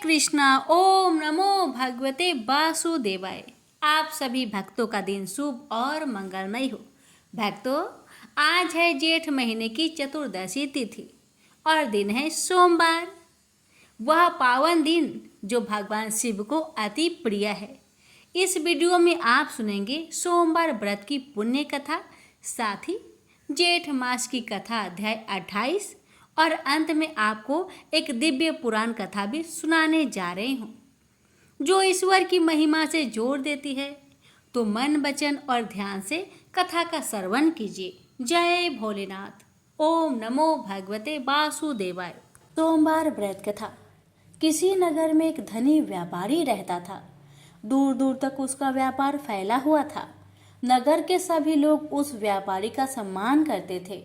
कृष्णा। ओम नमो भगवते वासुदेवाय। आप सभी भक्तों का दिन शुभ और मंगलमय हो। भक्तों, आज है जेठ महीने की चतुर्दशी तिथि और दिन है सोमवार। वह पावन दिन जो भगवान शिव को अति प्रिय है। इस वीडियो में आप सुनेंगे सोमवार व्रत की पुण्य कथा, साथ ही जेठ मास की कथा अध्याय 28 और अंत में आपको एक दिव्य पुराण कथा भी सुनाने जा रहे हूँ जो ईश्वर की महिमा से जोड़ देती है। तो मन वचन और ध्यान से कथा का श्रवण कीजिए। जय भोलेनाथ। ओम नमो भगवते वासुदेवाय। सोमवार व्रत कथा। किसी नगर में एक धनी व्यापारी रहता था। दूर दूर तक उसका व्यापार फैला हुआ था। नगर के सभी लोग उस व्यापारी का सम्मान करते थे।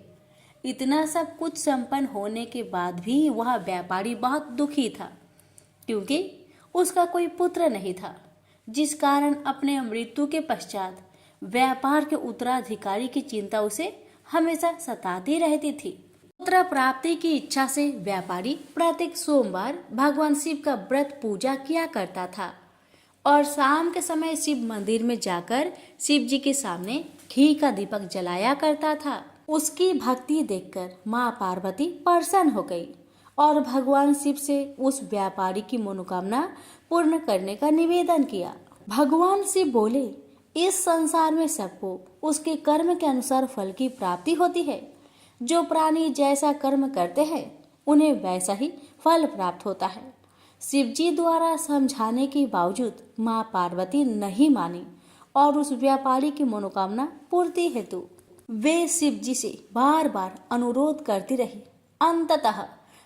इतना सब कुछ संपन्न होने के बाद भी वह व्यापारी बहुत दुखी था, क्योंकि उसका कोई पुत्र नहीं था, जिस कारण अपने मृत्यु के पश्चात व्यापार के उत्तराधिकारी की चिंता उसे हमेशा सताती रहती थी। पुत्र प्राप्ति की इच्छा से व्यापारी प्रत्येक सोमवार भगवान शिव का व्रत पूजा किया करता था और शाम के समय शिव मंदिर में जाकर शिव जी के सामने घी का दीपक जलाया करता था। उसकी भक्ति देखकर माँ पार्वती प्रसन्न हो गई और भगवान शिव से उस व्यापारी की मनोकामना पूर्ण करने का निवेदन किया। भगवान शिव बोले, इस संसार में सबको उसके कर्म के अनुसार फल की प्राप्ति होती है। जो प्राणी जैसा कर्म करते हैं उन्हें वैसा ही फल प्राप्त होता है। शिव जी द्वारा समझाने के बावजूद माँ पार्वती नहीं मानी और उस व्यापारी की मनोकामना पूर्ति हेतु वे शिव जी से बार बार अनुरोध करती रही। अंततः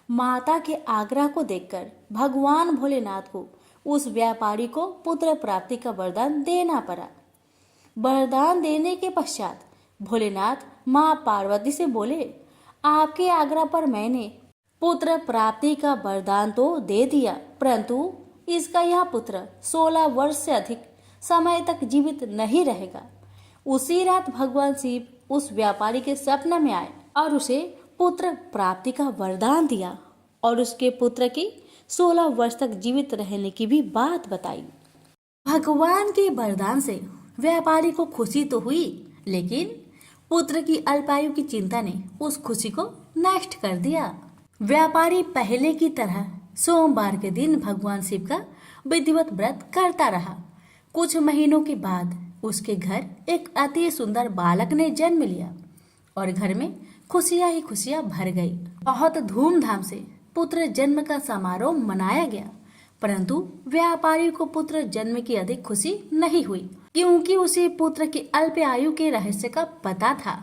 माता के आग्रह को देखकर भगवान भोलेनाथ को उस व्यापारी को पुत्र प्राप्ति का वरदान देना पड़ा। वरदान देने के पश्चात भोलेनाथ माँ पार्वती से बोले, आपके आग्रह पर मैंने पुत्र प्राप्ति का वरदान तो दे दिया, परंतु इसका यह पुत्र 16 वर्ष से अधिक समय तक जीवित नहीं रहेगा। उसी रात भगवान शिव उस व्यापारी के स्वप्न में आए और उसे पुत्र प्राप्ति का वरदान दिया और उसके पुत्र की 16 वर्ष तक जीवित रहने की भी बात बताई। भगवान के वरदान से व्यापारी को खुशी तो हुई, लेकिन पुत्र की अल्पायु की चिंता ने उस खुशी को नष्ट कर दिया। व्यापारी पहले की तरह सोमवार के दिन भगवान शिव का विधिवत व्रत करता रहा। कुछ महीनों के बाद उसके घर एक अति सुंदर बालक ने जन्म लिया और घर में खुशियां ही खुशियां भर गई। बहुत धूमधाम से पुत्र जन्म का समारोह मनाया गया, परंतु व्यापारी को पुत्र जन्म की अधिक खुशी नहीं हुई, क्योंकि उसे पुत्र की अल्प आयु के रहस्य का पता था।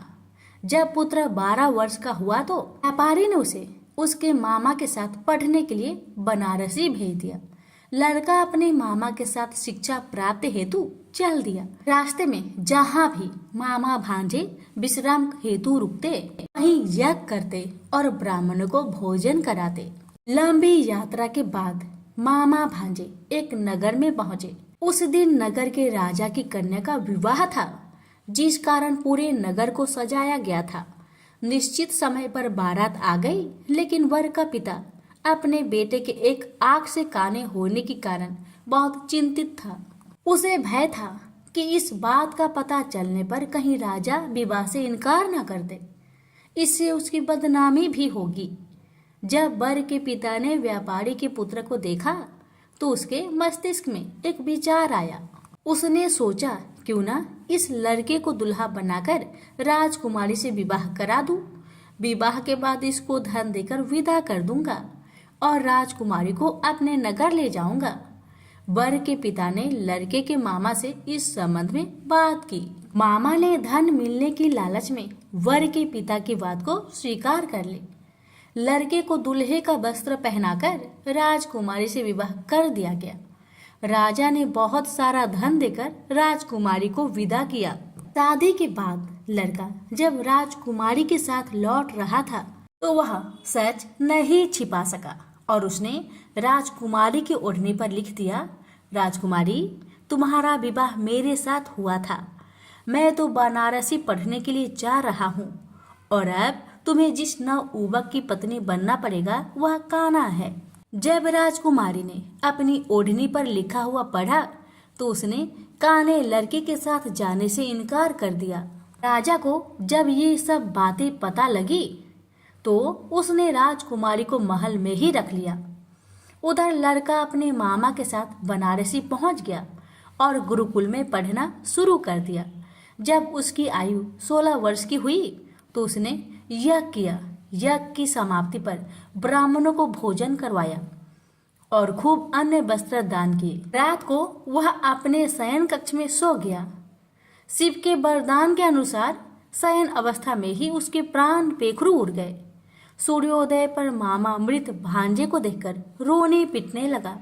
जब पुत्र 12 वर्ष का हुआ तो व्यापारी ने उसे उसके मामा के साथ पढ़ने के लिए बनारसी भेज दिया। लड़का अपने मामा के साथ शिक्षा प्राप्त हेतु चल दिया। रास्ते में जहाँ भी मामा भांजे विश्राम हेतु रुकते, वहीं यज्ञ करते और ब्राह्मणों को भोजन कराते। लंबी यात्रा के बाद मामा भांजे एक नगर में पहुँचे। उस दिन नगर के राजा की कन्या का विवाह था, जिस कारण पूरे नगर को सजाया गया था। निश्चित समय पर बारात आ गई, लेकिन वर का पिता अपने बेटे के एक आंख से काने होने के कारण बहुत चिंतित था। उसे भय था कि इस बात का पता चलने पर कहीं राजा विवाह से इनकार न कर दे, इससे उसकी बदनामी भी होगी। जब वर के पिता ने व्यापारी के पुत्र को देखा तो उसके मस्तिष्क में एक विचार आया। उसने सोचा, क्यों ना इस लड़के को दुल्हा बनाकर राजकुमारी से विवाह करा दूं। विवाह के बाद इसको धन देकर विदा कर दूंगा और राजकुमारी को अपने नगर ले जाऊंगा। वर के पिता ने लड़के के मामा से इस संबंध में बात की। मामा ने धन मिलने की लालच में वर के पिता की बात को स्वीकार कर ली। लड़के को दूल्हे का वस्त्र पहनाकर राजकुमारी से विवाह कर दिया गया। राजा ने बहुत सारा धन देकर राजकुमारी को विदा किया। शादी के बाद लड़का जब राजकुमारी के साथ लौट रहा था तो वह सच नहीं छिपा सका और उसने राजकुमारी की ओढ़नी पर लिख दिया, राजकुमारी, तुम्हारा विवाह मेरे साथ हुआ था। मैं तो बनारसी पढ़ने के लिए जा रहा हूँ और अब तुम्हें जिस नवयुवक की पत्नी बनना पड़ेगा वह कान्हा है। जब राजकुमारी ने अपनी ओढ़नी पर लिखा हुआ पढ़ा तो उसने काने लड़के के साथ जाने से इनकार कर दिया। राजा को जब ये सब बातें पता लगी तो उसने राजकुमारी को महल में ही रख लिया। उधर लड़का अपने मामा के साथ बनारसी पहुंच गया और गुरुकुल में पढ़ना शुरू कर दिया। जब उसकी आयु 16 वर्ष की हुई तो उसने यज्ञ किया। यज्ञ की समाप्ति पर ब्राह्मणों को भोजन करवाया और खूब अन्य वस्त्र दान किए। रात को वह अपने शयन कक्ष में सो गया। शिव के वरदान के अनुसार शयन अवस्था में ही उसके प्राण पेखरू उड़ गए। सूर्योदय पर मामा मृत भांजे को देखकर रोने पिटने लगा।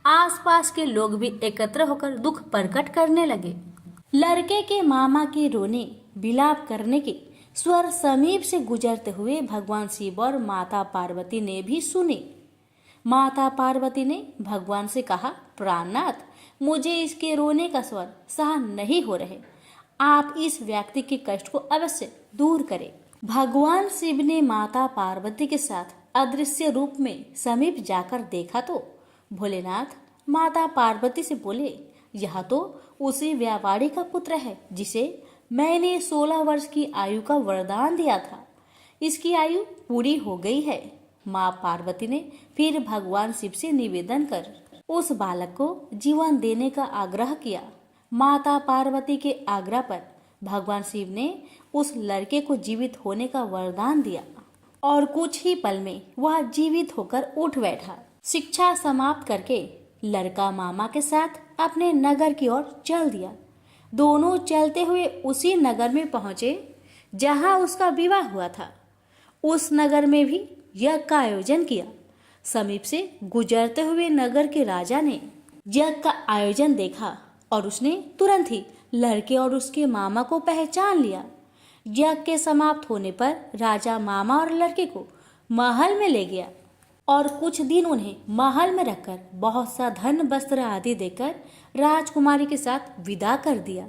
आसपास के लोग भी एकत्र होकर दुख प्रकट करने लगे। लड़के के मामा के रोने विलाप करने के स्वर समीप से गुजरते हुए भगवान शिव और माता पार्वती ने भी सुने। माता पार्वती ने भगवान से कहा, प्राणनाथ, मुझे इसके रोने का स्वर सहन नहीं हो रहे, आप इस व्यक्ति के कष्ट को अवश्य दूर करें। भगवान शिव ने माता पार्वती के साथ अदृश्य रूप में समीप जाकर देखा तो भोलेनाथ माता पार्वती से बोले, यह तो उसी व्यापारी का पुत्र है जिसे मैंने 16 वर्ष की आयु का वरदान दिया था। इसकी आयु पूरी हो गई है। माँ पार्वती ने फिर भगवान शिव से निवेदन कर उस बालक को जीवन देने का आग्रह किया। माता पार्वती के आग्रह पर भगवान शिव ने उस लड़के को जीवित होने का वरदान दिया और कुछ ही पल में वह जीवित होकर उठ बैठा। शिक्षा समाप्त करके लड़का मामा के साथ अपने नगर की ओर चल दिया। दोनों चलते हुए उसी नगर में पहुंचे जहां उसका विवाह हुआ था। उस नगर में भी यज्ञ का आयोजन किया। समीप से गुजरते हुए नगर के राजा ने यज्ञ का आयोजन देखा और उसने तुरंत ही लड़के और उसके मामा को पहचान लिया। यज्ञ के समाप्त होने पर राजा मामा और लड़के को महल में ले गया और कुछ दिन उन्हें महल में रखकर बहुत सा धन वस्त्र आदि देकर राजकुमारी के साथ विदा कर दिया।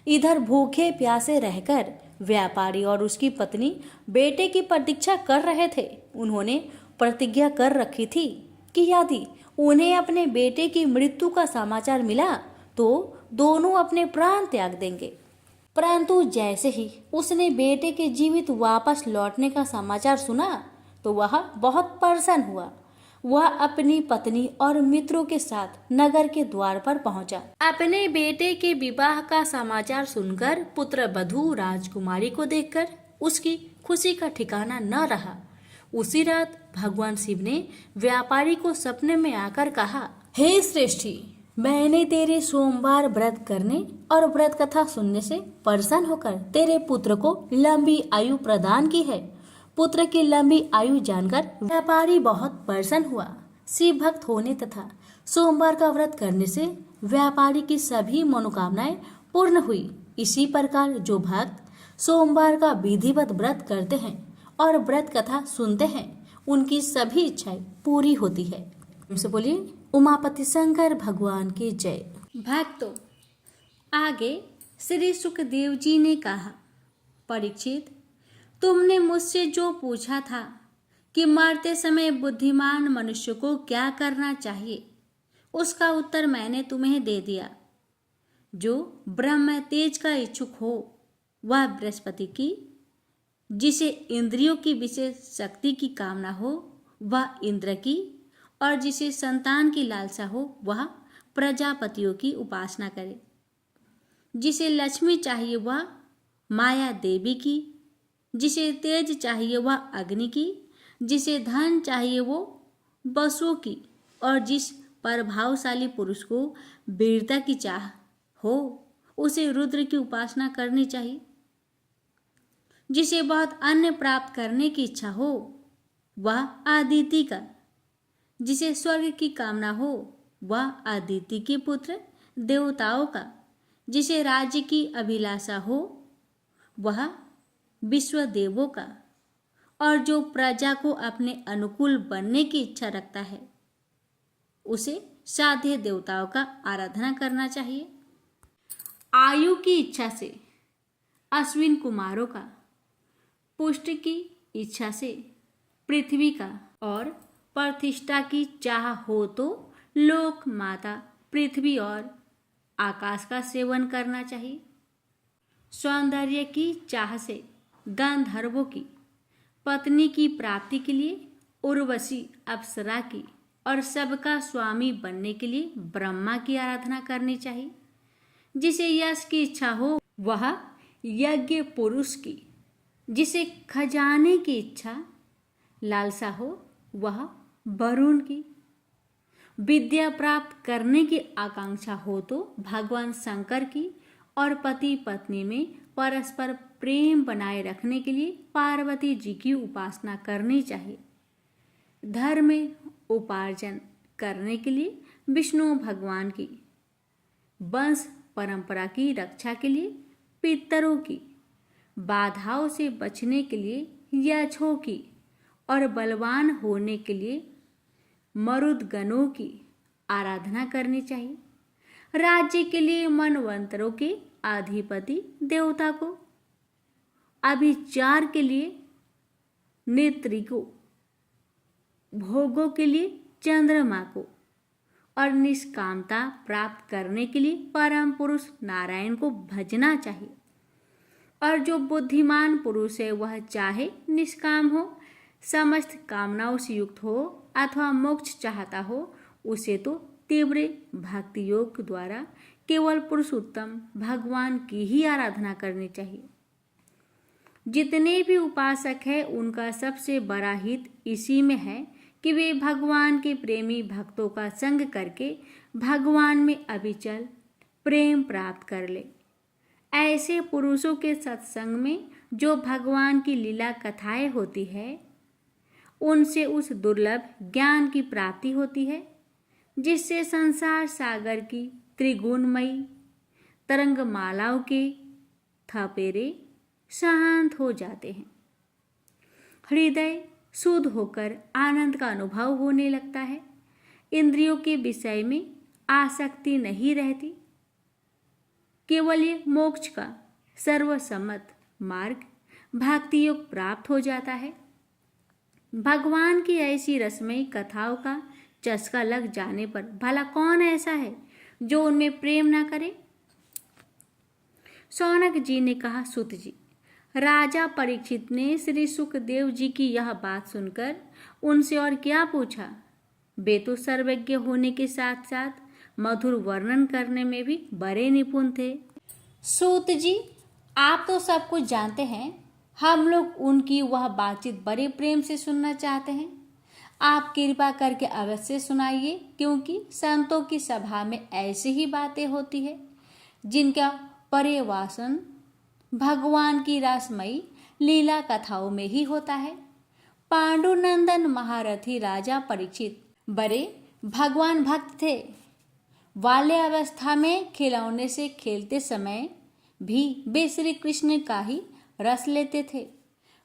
इधर भूखे प्यासे रहकर व्यापारी और उसकी पत्नी बेटे की प्रतीक्षा कर रहे थे। उन्होंने प्रतिज्ञा कर रखी थी कि यदि उन्हें अपने बेटे की मृत्यु का समाचार मिला तो दोनों अपने प्राण त्याग देंगे। परंतु जैसे ही उसने बेटे के जीवित वापस लौटने का समाचार सुना तो वह बहुत प्रसन्न हुआ। वह अपनी पत्नी और मित्रों के साथ नगर के द्वार पर पहुंचा। अपने बेटे के विवाह का समाचार सुनकर पुत्र वधू राजकुमारी को देखकर उसकी खुशी का ठिकाना न रहा। उसी रात भगवान शिव ने व्यापारी को सपने में आकर कहा, हे श्रेष्ठी, मैंने तेरे सोमवार व्रत करने और व्रत कथा सुनने से प्रसन्न होकर तेरे पुत्र को लंबी आयु प्रदान की है। पुत्र की लंबी आयु जानकर व्यापारी बहुत प्रसन्न हुआ। शिव भक्त होने तथा सोमवार का व्रत करने से व्यापारी की सभी मनोकामनाएं पूर्ण हुई। इसी प्रकार जो भक्त सोमवार का विधिवत व्रत करते हैं और व्रत कथा सुनते हैं उनकी सभी इच्छाएं पूरी होती है। हमसे बोलिए उमापति शंकर भगवान की जय। भक्तों, आगे श्री सुखदेव जी ने कहा, परीक्षित, तुमने मुझसे जो पूछा था कि मरते समय बुद्धिमान मनुष्य को क्या करना चाहिए, उसका उत्तर मैंने तुम्हें दे दिया। जो ब्रह्म तेज का इच्छुक हो वह बृहस्पति की, जिसे इंद्रियों की विशेष शक्ति की कामना हो वह इंद्र की, और जिसे संतान की लालसा हो वह प्रजापतियों की उपासना करे। जिसे लक्ष्मी चाहिए वह माया देवी की, जिसे तेज चाहिए वह अग्नि की, जिसे धन चाहिए वो वसुओं की, और जिस प्रभावशाली पुरुष को वीरता की चाह हो उसे रुद्र की उपासना करनी चाहिए। जिसे बहुत अन्न प्राप्त करने की इच्छा हो वह अदिति का, जिसे स्वर्ग की कामना हो वह अदिति के पुत्र देवताओं का, जिसे राज्य की अभिलाषा हो वह विश्व देवों का, और जो प्रजा को अपने अनुकूल बनने की इच्छा रखता है उसे साध्य देवताओं का आराधना करना चाहिए। आयु की इच्छा से अश्विन कुमारों का, पुष्ट की इच्छा से पृथ्वी का, और प्रतिष्ठा की चाह हो तो लोक माता पृथ्वी और आकाश का सेवन करना चाहिए। सौंदर्य की चाह से गंधर्वों की पत्नी की प्राप्ति के लिए उर्वशी अप्सरा की और सबका स्वामी बनने के लिए ब्रह्मा की आराधना करनी चाहिए। जिसे यश की इच्छा हो वह यज्ञ पुरुष की, जिसे खजाने की इच्छा लालसा हो वह वरुण की, विद्या प्राप्त करने की आकांक्षा हो तो भगवान शंकर की और पति पत्नी में परस्पर प्रेम बनाए रखने के लिए पार्वती जी की उपासना करनी चाहिए। धर्म में उपार्जन करने के लिए विष्णु भगवान की, वंश परंपरा की रक्षा के लिए पितरों की, बाधाओं से बचने के लिए यक्षों की और बलवान होने के लिए मरुदगणों की आराधना करनी चाहिए। राज्य के लिए मनवंतरों के अधिपति देवता को, अभिचार के लिए नेत्री को, भोगों के लिए चंद्रमा को और निष्कामता प्राप्त करने के लिए परम पुरुष नारायण को भजना चाहिए। और जो बुद्धिमान पुरुष है वह चाहे निष्काम हो, समस्त कामनाओं से युक्त हो अथवा मोक्ष चाहता हो, उसे तो तीव्र भक्ति योग द्वारा केवल पुरुषोत्तम भगवान की ही आराधना करनी चाहिए। जितने भी उपासक हैं उनका सबसे बड़ा हित इसी में है कि वे भगवान के प्रेमी भक्तों का संग करके भगवान में अविचल प्रेम प्राप्त कर ले। ऐसे पुरुषों के सत्संग में जो भगवान की लीला कथाएं होती है, उनसे उस दुर्लभ ज्ञान की प्राप्ति होती है जिससे संसार सागर की त्रिगुणमयी तरंगमालाओं के थपेरे शांत हो जाते हैं। हृदय शुद्ध होकर आनंद का अनुभव होने लगता है। इंद्रियों के विषय में आसक्ति नहीं रहती। केवल ये मोक्ष का सर्वसम्मत मार्ग भक्ति योग प्राप्त हो जाता है। भगवान की ऐसी रसमयी कथाओं का चस्का लग जाने पर भला कौन ऐसा है जो उनमें प्रेम ना करे। शौनक जी ने कहा, सुत जी, राजा परीक्षित ने श्री सुखदेव जी की यह बात सुनकर उनसे और क्या पूछा। वे तो सर्वज्ञ होने के साथ साथ मधुर वर्णन करने में भी बड़े निपुण थे। सूत जी, आप तो सब कुछ जानते हैं, हम लोग उनकी वह बातचीत बड़े प्रेम से सुनना चाहते हैं। आप कृपा करके अवश्य सुनाइए, क्योंकि संतों की सभा में ऐसी ही बातें होती है जिनका पर्यवासन भगवान की रासमयी लीला कथाओं में ही होता है। पांडुनंदन महारथी राजा परीक्षित बड़े भगवान भक्त थे। बाल्य अवस्था में खिलौने से खेलते समय भी वे श्री कृष्ण का ही रस लेते थे।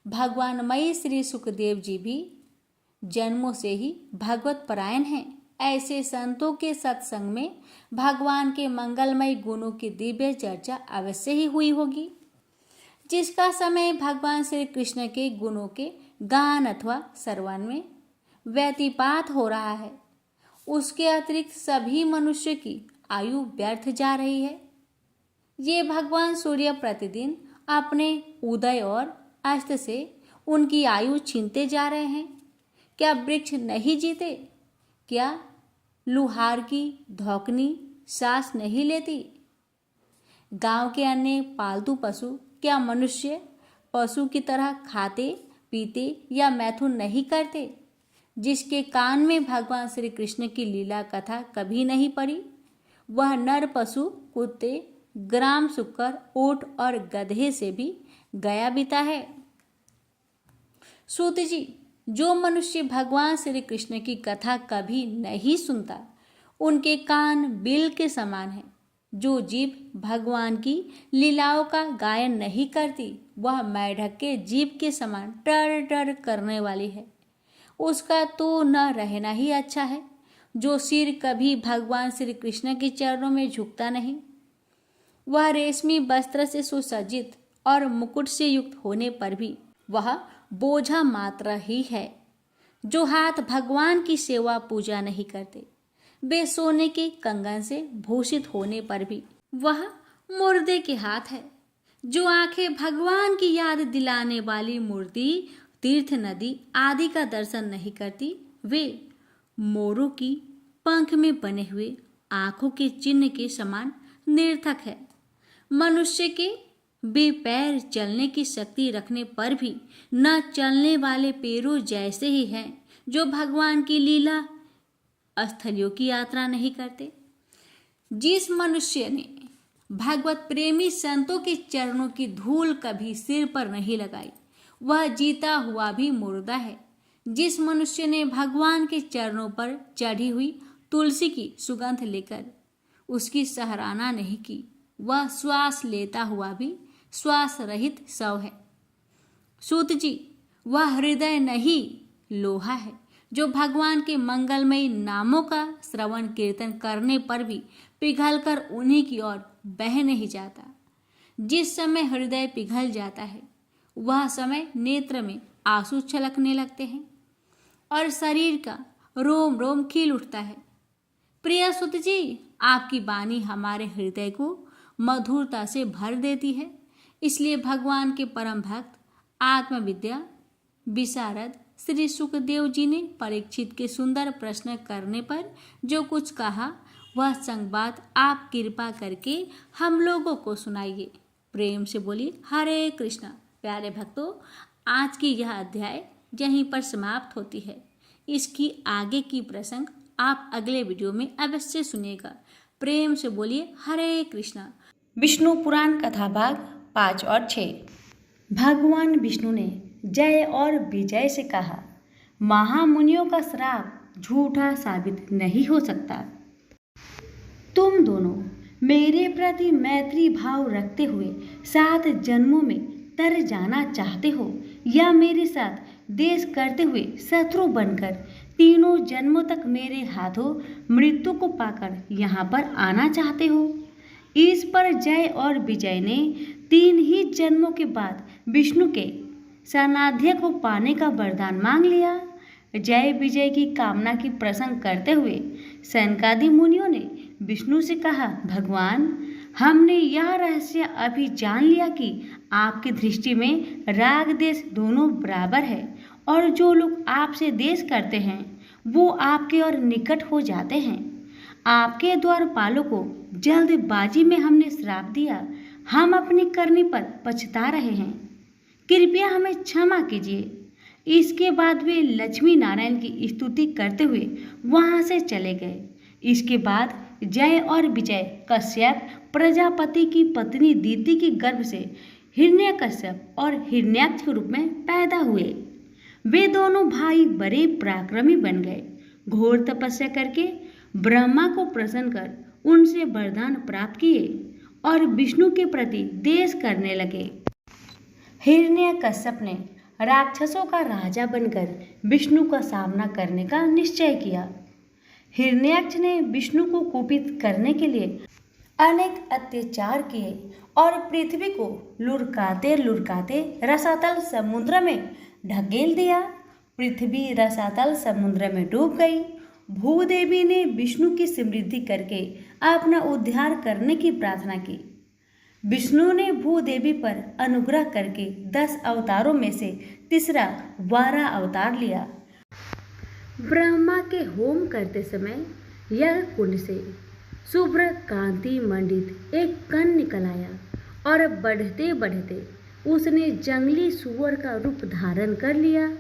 भगवानमयी श्री सुखदेव जी भी जन्मों से ही भगवत परायण हैं। ऐसे संतों के सत्संग में भगवान के मंगलमय गुणों की दिव्य चर्चा अवश्य ही हुई होगी। जिसका समय भगवान श्री कृष्ण के गुणों के गान अथवा श्रवण में व्यतिपात हो रहा है, उसके अतिरिक्त सभी मनुष्य की आयु व्यर्थ जा रही है। ये भगवान सूर्य प्रतिदिन अपने उदय और अस्त से उनकी आयु छीनते जा रहे हैं। क्या वृक्ष नहीं जीते? क्या लुहार की धौकनी सांस नहीं लेती? गांव के अन्य पालतू पशु क्या मनुष्य पशु की तरह खाते पीते या मैथुन नहीं करते? जिसके कान में भगवान श्री कृष्ण की लीला कथा कभी नहीं पड़ी, वह नर पशु कुत्ते, ग्राम सुकर, ऊंट और गधे से भी गया बीता है। सूत जी, जो मनुष्य भगवान श्री कृष्ण की कथा कभी नहीं सुनता, उनके कान बिल के समान है। जो जीव भगवान की लीलाओं का गायन नहीं करती, वह मेढक के जीव के समान टर टर करने वाली है। उसका तो न रहना ही अच्छा है। जो सिर कभी भगवान श्री कृष्ण के चरणों में झुकता नहीं, वह रेशमी वस्त्र से सुसज्जित और मुकुट से युक्त होने पर भी वह बोझा मात्र ही है। जो हाथ भगवान की सेवा पूजा नहीं करते, वे सोने के कंगन से भूषित होने पर भी वह मुर्दे के हाथ है। जो आंखें भगवान की याद दिलाने वाली मूर्ति, तीर्थ, नदी आदि का दर्शन नहीं करती, वे मोरों की पंख में बने हुए आंखों के चिन्ह के समान निरर्थक है। मनुष्य के बेपैर चलने की शक्ति रखने पर भी न चलने वाले पैरों जैसे ही हैं, जो भगवान की लीला स्थलियों की यात्रा नहीं करते। जिस मनुष्य ने भगवत प्रेमी संतों के चरणों की धूल कभी सिर पर नहीं लगाई, वह जीता हुआ भी मुर्दा है। जिस मनुष्य ने भगवान के चरणों पर चढ़ी हुई तुलसी की सुगंध लेकर उसकी सराहना नहीं की, वह श्वास लेता हुआ भी श्वास रहित शव है। सूत जी, वह हृदय नहीं लोहा है, जो भगवान के मंगलमयी नामों का श्रवण कीर्तन करने पर भी पिघलकर उन्हीं की ओर बह नहीं जाता। जिस समय हृदय पिघल जाता है, वह समय नेत्र में आंसू छलकने लगते हैं और शरीर का रोम रोम खिल उठता है। प्रिय सुत जी, आपकी वाणी हमारे हृदय को मधुरता से भर देती है। इसलिए भगवान के परम भक्त आत्मविद्या विशारद श्री सुखदेव जी ने परीक्षित के सुंदर प्रश्न करने पर जो कुछ कहा, वह संवाद आप कृपा करके हम लोगों को सुनाइए। प्रेम से बोलिए हरे कृष्णा। प्यारे भक्तों, आज की यह अध्याय यहीं पर समाप्त होती है। इसकी आगे की प्रसंग आप अगले वीडियो में अवश्य सुनिएगा। प्रेम से बोलिए हरे कृष्णा। विष्णु पुराण कथा भाग 5 और 6। भगवान विष्णु ने जय और विजय से कहा, महामुनियों का श्राप झूठा साबित नहीं हो सकता। तुम दोनों मेरे प्रति मैत्री भाव रखते हुए 7 जन्मों में तर जाना चाहते हो, या मेरे साथ देश करते हुए शत्रु बनकर 3 जन्मों तक मेरे हाथों मृत्यु को पाकर यहाँ पर आना चाहते हो। इस पर जय और विजय ने 3 ही जन्मों के बाद विष्णु के सान्निध्य को पाने का वरदान मांग लिया। जय विजय की कामना की प्रसंग करते हुए सनकादि मुनियों ने विष्णु से कहा, भगवान, हमने यह रहस्य अभी जान लिया कि आपकी दृष्टि में राग देश दोनों बराबर है, और जो लोग आपसे देश करते हैं वो आपके और निकट हो जाते हैं। आपके द्वारपालों को जल्दबाजी में हमने श्राप दिया, हम अपनी करनी पर पछता रहे हैं, कृपया हमें क्षमा कीजिए। इसके बाद वे लक्ष्मी नारायण की स्तुति करते हुए वहां से चले गए। इसके बाद जय और विजय कश्यप प्रजापति की पत्नी दीति के गर्भ से हिरण्यकश्यप और हिरण्याक्ष के रूप में पैदा हुए। वे दोनों भाई बड़े पराक्रमी बन गए। घोर तपस्या करके ब्रह्मा को प्रसन्न कर उनसे वरदान प्राप्त किए और विष्णु के प्रति देश करने लगे। हिरण्यकश्यप ने राक्षसों का राजा बनकर विष्णु का सामना करने का निश्चय किया। हिरण्याक्ष ने विष्णु को कुपित करने के लिए अनेक अत्याचार किए और पृथ्वी को लुढ़काते लुढ़काते रसातल समुद्र में ढकेल दिया। पृथ्वी रसातल समुद्र में डूब गई। भूदेवी ने विष्णु की स्मृति करके अपना उद्धार करने की प्रार्थना की। विष्णु ने भूदेवी पर अनुग्रह करके 10 अवतारों में से तीसरा वारा अवतार लिया। ब्रह्मा के होम करते समय यज्ञ कुंड से शुभ्र कांति मंडित एक कण निकल आया और बढ़ते बढ़ते उसने जंगली सुअर का रूप धारण कर लिया।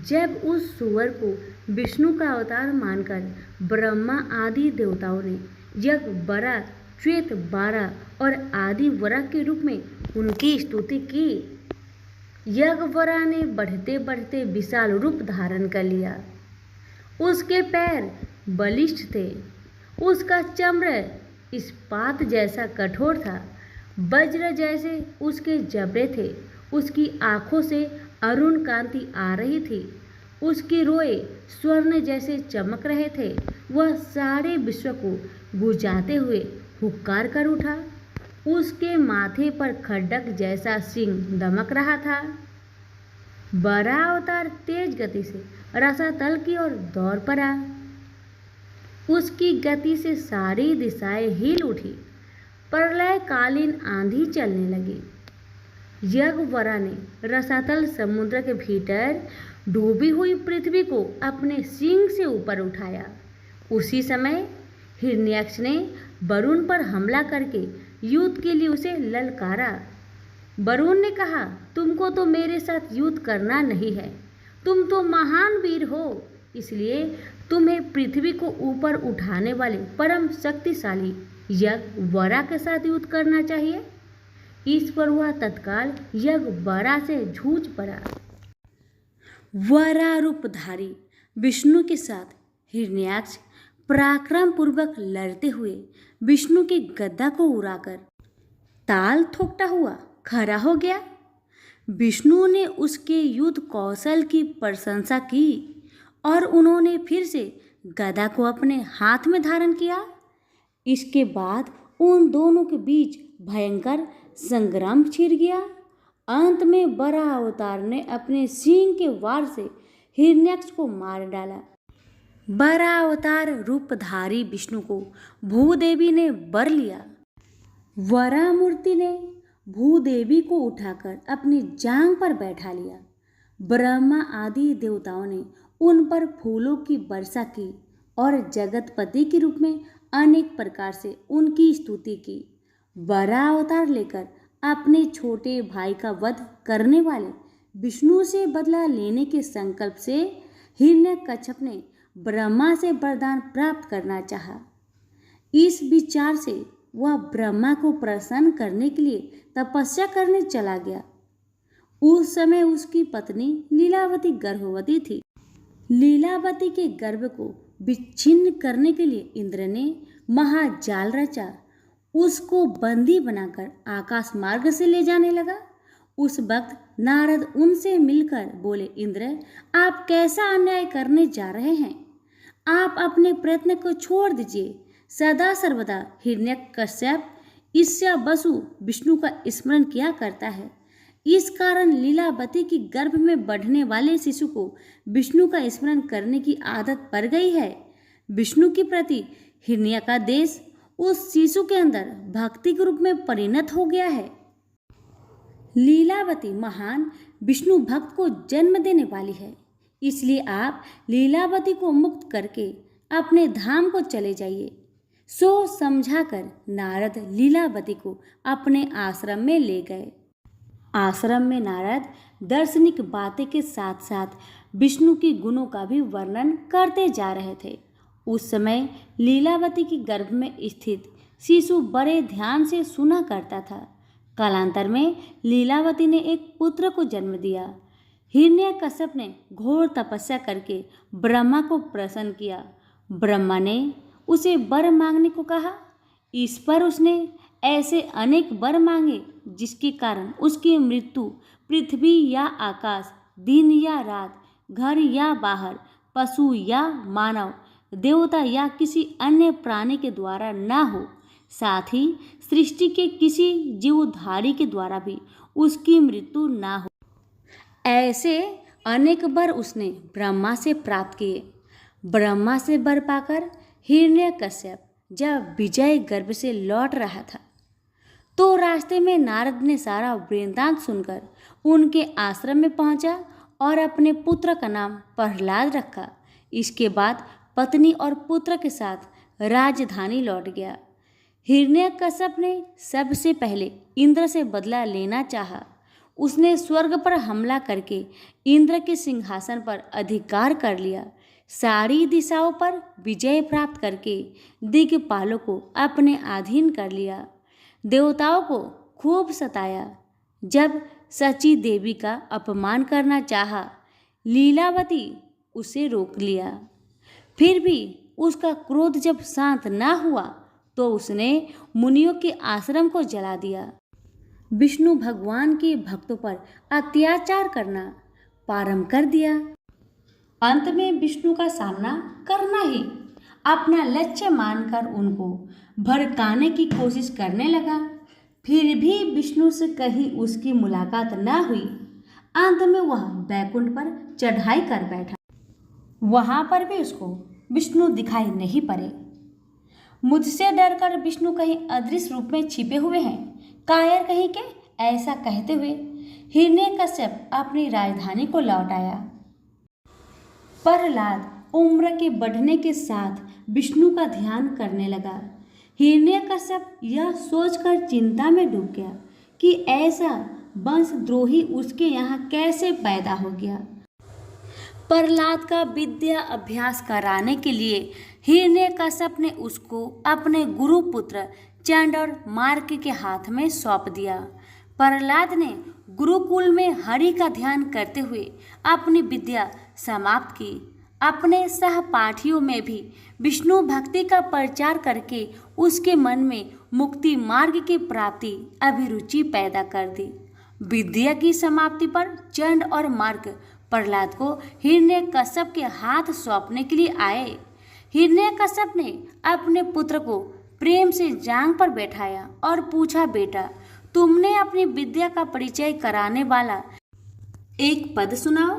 जब उस सुअर को विष्णु का अवतार मानकर ब्रह्मा आदि देवताओं ने यज्ञ बरा, श्वेत बारा और आदि वरा के रूप में उनकी स्तुति की। यज्ञवरा ने बढ़ते बढ़ते विशाल रूप धारण कर लिया। उसके पैर बलिष्ठ थे, उसका चमड़ा इस्पात जैसा कठोर था, वज्र जैसे उसके जबड़े थे, उसकी आँखों से अरुण कांति आ रही थी, उसके रोए स्वर्ण जैसे चमक रहे थे। वह सारे विश्व को बुझाते हुए हुक्कार कर उठा। उसके माथे पर खड्डक जैसा सिंह दमक रहा था। बड़ा अवतार तेज गति से रसातल की ओर दौड़ पड़ा। उसकी गति से सारी दिशाएं हिल उठी। प्रलयकालीन आंधी चलने लगी। यज्ञवरा ने रसातल समुद्र के भीतर डूबी हुई पृथ्वी को अपने सींग से ऊपर उठाया। उसी समय हिरण्याक्ष ने वरुण पर हमला करके युद्ध के लिए उसे ललकारा। वरुण ने कहा, तुमको तो मेरे साथ युद्ध करना नहीं है, तुम तो महान वीर हो, इसलिए तुम्हें पृथ्वी को ऊपर उठाने वाले परम शक्तिशाली यज्ञवरा के साथ युद्ध करना चाहिए। इस पर वह तत्काल यज्ञवरा से जूझ पड़ा। वरा रूपधारी विष्णु के साथ हिरण्याक्ष पराक्रम पूर्वक लड़ते हुए विष्णु की गदा को उड़ाकर ताल ठोकता हुआ खड़ा हो गया। विष्णु ने उसके युद्ध कौशल की प्रशंसा की और उन्होंने फिर से गदा को अपने हाथ में धारण किया। इसके बाद उन दोनों के बीच भयंकर संग्राम छिड़ गया। अंत में वराह अवतार ने अपने सिंह के वार से हिरण्याक्ष को मार डाला। वराह अवतार रूपधारी विष्णु को भूदेवी ने वर लिया। वराह मूर्ति ने भूदेवी को उठाकर अपनी जांघ पर बैठा लिया। ब्रह्मा आदि देवताओं ने उन पर फूलों की वर्षा की और जगतपति के रूप में अनेक प्रकार से उनकी स्तुति की। वराह अवतार लेकर अपने छोटे भाई का वध करने वाले विष्णु से बदला लेने के संकल्प से हिरण्यकश्यप ने ब्रह्मा से वरदान प्राप्त करना चाहा। इस विचार से वह ब्रह्मा को प्रसन्न करने के लिए तपस्या करने चला गया। उस समय उसकी पत्नी लीलावती गर्भवती थी। लीलावती के गर्भ को विच्छिन्न करने के लिए इंद्र ने महाजाल रचा। उसको बंदी बनाकर आकाश मार्ग से ले जाने लगा। उस वक्त नारद उनसे मिलकर बोले, इंद्र, आप कैसा अन्याय करने जा रहे हैं? आप अपने प्रयत्न को छोड़ दीजिए। सदा सर्वदा हिरण्यकश्यप ईर्ष्या वसु विष्णु का स्मरण किया करता है। इस कारण लीलावती की गर्भ में बढ़ने वाले शिशु को विष्णु का स्मरण करने की आदत पड़ गई है। विष्णु के प्रति हिरण्य का देश उस शिशु के अंदर भक्ति के रूप में परिणत हो गया है। लीलावती महान विष्णु भक्त को जन्म देने वाली है, इसलिए आप लीलावती को मुक्त करके अपने धाम को चले जाइए। सो समझाकर नारद लीलावती को अपने आश्रम में ले गए। आश्रम में नारद दार्शनिक बातें के साथ साथ विष्णु के गुणों का भी वर्णन करते जा रहे थे। उस समय लीलावती की गर्भ में स्थित शिशु बड़े ध्यान से सुना करता था। कालांतर में लीलावती ने एक पुत्र को जन्म दिया। हिरण्यकश्यप ने घोर तपस्या करके ब्रह्मा को प्रसन्न किया। ब्रह्मा ने उसे वर मांगने को कहा। इस पर उसने ऐसे अनेक वर मांगे जिसके कारण उसकी मृत्यु पृथ्वी या आकाश, दिन या रात, घर या बाहर, पशु या मानव, देवता या किसी अन्य प्राणी के द्वारा न हो। साथ ही सृष्टि के किसी जीवधारी के द्वारा भी उसकी मृत्यु न हो। ऐसे अनेक वर उसने ब्रह्मा से प्राप्त किए। ब्रह्मा से वर पाकर हिरण्यकश्यप जब विजय गर्भ से लौट रहा था तो रास्ते में नारद ने सारा वृत्तांत सुनकर उनके आश्रम में पहुंचा और अपने पुत्र का नाम प्रहलाद रखा। इसके बाद पत्नी और पुत्र के साथ राजधानी लौट गया। हिरण्यकश्यप ने सबसे पहले इंद्र से बदला लेना चाहा। उसने स्वर्ग पर हमला करके इंद्र के सिंहासन पर अधिकार कर लिया। सारी दिशाओं पर विजय प्राप्त करके दिक्पालों को अपने अधीन कर लिया। देवताओं को खूब सताया। जब सची देवी का अपमान करना चाहा, लीलावती उसे रोक लिया। फिर भी उसका क्रोध जब शांत न हुआ तो उसने मुनियों के आश्रम को जला दिया। विष्णु भगवान के भक्तों पर अत्याचार करना प्रारंभ कर दिया। अंत में विष्णु का सामना करना ही अपना लक्ष्य मानकर उनको भड़काने की कोशिश करने लगा। फिर भी विष्णु से कहीं उसकी मुलाकात न हुई। अंत में वह बैकुंठ पर चढ़ाई कर बैठा। वहां पर भी उसको विष्णु दिखाई नहीं पड़े। मुझसे डरकर विष्णु कहीं अदृश्य रूप में छिपे हुए हैं, कायर कहीं के, ऐसा कहते हुए हिरण्यकश्यप अपनी राजधानी को लौट आया। प्रहलाद उम्र के बढ़ने के साथ विष्णु का ध्यान करने लगा। हिरण्यकश्यप यह सोचकर चिंता में डूब गया कि ऐसा वंशद्रोही उसके यहाँ कैसे पैदा हो गया। प्रहलाद का विद्या अभ्यास कराने के लिए हिरण्यकश्यप ने उसको अपने गुरुपुत्र चंड और मार्क के हाथ में सौंप दिया। प्रहलाद ने गुरुकुल में हरि का ध्यान करते हुए अपनी विद्या समाप्त की। अपने सहपाठियों में भी विष्णु भक्ति का प्रचार करके उसके मन में मुक्ति मार्ग की प्राप्ति अभिरुचि पैदा कर दी। विद्या की समाप्ति पर चंड और मार्क प्रहलाद को हिरण्यकश्यप के हाथ सौंपने के लिए आए। हिरण्यकश्यप ने अपने पुत्र को प्रेम से जांग पर बैठाया और पूछा, बेटा, तुमने अपनी विद्या का परिचय कराने वाला एक पद सुनाओ।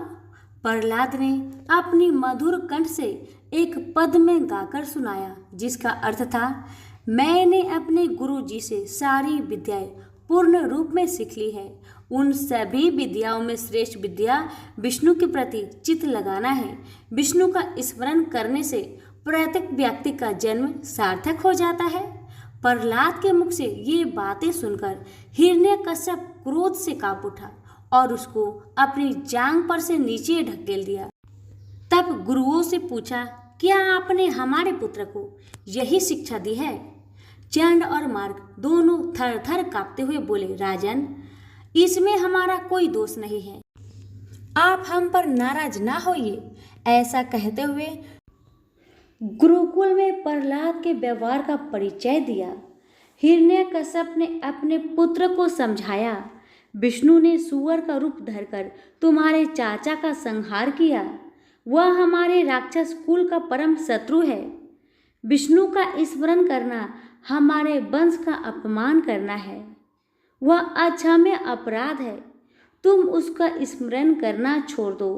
प्रहलाद ने अपनी मधुर कंठ से एक पद में गाकर सुनाया, जिसका अर्थ था, मैंने अपने गुरु जी से सारी विद्याएं पूर्ण रूप में सीख ली है। उन सभी विद्याओं में श्रेष्ठ विद्या विष्णु के प्रति चित्त लगाना है। विष्णु का स्मरण करने से प्रत्येक व्यक्ति का जन्म सार्थक हो जाता है। प्रहलाद के मुख से ये बातें सुनकर हिरण्यकश्यप क्रोध से कांप उठा और उसको अपनी जांघ पर से नीचे ढकेल दिया। तब गुरुओं से पूछा, क्या आपने हमारे पुत्र को यही शिक्षा दी है? चंड और मार्ग दोनों थर थर कांपते हुए बोले, राजन, इसमें हमारा कोई दोष नहीं है, आप हम पर नाराज ना होइए। ऐसा कहते हुए गुरुकुल में प्रहलाद के व्यवहार का परिचय दिया। हिरण्यकश्यप ने अपने पुत्र को समझाया, विष्णु ने सूअर का रूप धरकर तुम्हारे चाचा का संहार किया। वह हमारे राक्षस कुल का परम शत्रु है। विष्णु का स्मरण करना हमारे वंश का अपमान करना है। वह अक्षम्य अपराध है। तुम उसका स्मरण करना छोड़ दो।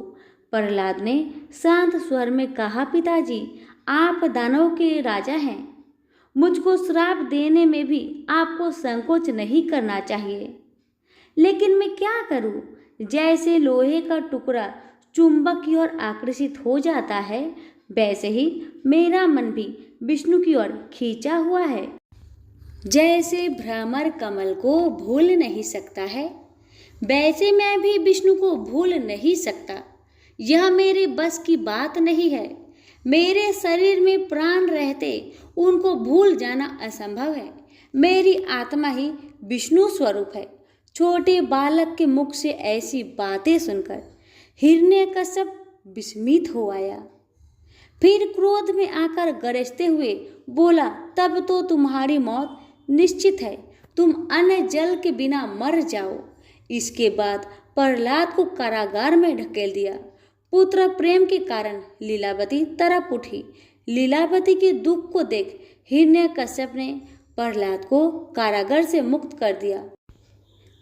प्रहलाद ने शांत स्वर में कहा, पिताजी, आप दानव के राजा हैं। मुझको श्राप देने में भी आपको संकोच नहीं करना चाहिए। लेकिन मैं क्या करूं? जैसे लोहे का टुकड़ा चुंबक की ओर आकर्षित हो जाता है, वैसे ही मेरा मन भी विष्णु की ओर खींचा हुआ है। जैसे भ्रमर कमल को भूल नहीं सकता है, वैसे मैं भी विष्णु को भूल नहीं सकता। यह मेरे बस की बात नहीं है। मेरे शरीर में प्राण रहते उनको भूल जाना असंभव है। मेरी आत्मा ही विष्णु स्वरूप है। छोटे बालक के मुख से ऐसी बातें सुनकर हिरण्यकश्यप विस्मित हो आया। फिर क्रोध में आकर गरजते हुए बोला, तब तो तुम्हारी मौत निश्चित है। तुम अन्न जल के बिना मर जाओ। इसके बाद प्रहलाद को कारागार में ढकेल दिया। पुत्र प्रेम के कारण लीलावती तड़प उठी। लीलावती के दुख को देख हिरण्यकश्यप ने प्रहलाद को कारागार से मुक्त कर दिया।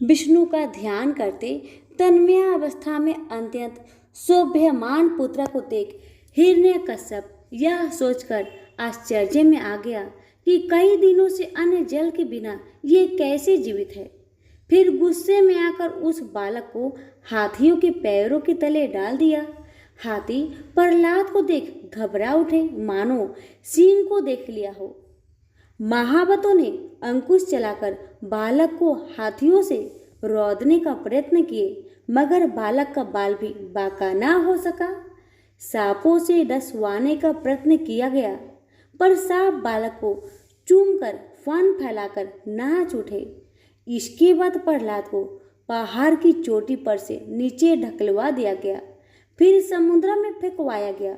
विष्णु का ध्यान करते तन्मयावस्था में अत्यंत शोभ्यमान पुत्र को देख हिरण्यकश्यप यह सोचकर आश्चर्य में आ गया कि कई दिनों से अन्न जल के बिना ये कैसे जीवित है। फिर गुस्से में आकर उस बालक को हाथियों के पैरों के तले डाल दिया। हाथी प्रहलाद को देख घबरा उठे, मानो सिंह को देख लिया हो। महावतों ने अंकुश चलाकर बालक को हाथियों से रौंदने का प्रयत्न किए, मगर बालक का बाल भी बांका ना हो सका। सांपों से डसवाने का प्रयत्न किया गया, पर सांप बालक को चूमकर फन फैलाकर नाच उठे। इसके बाद प्रहलाद को पहाड़ की चोटी पर से नीचे ढकलवा दिया गया, फिर समुद्र में फेंकवाया गया,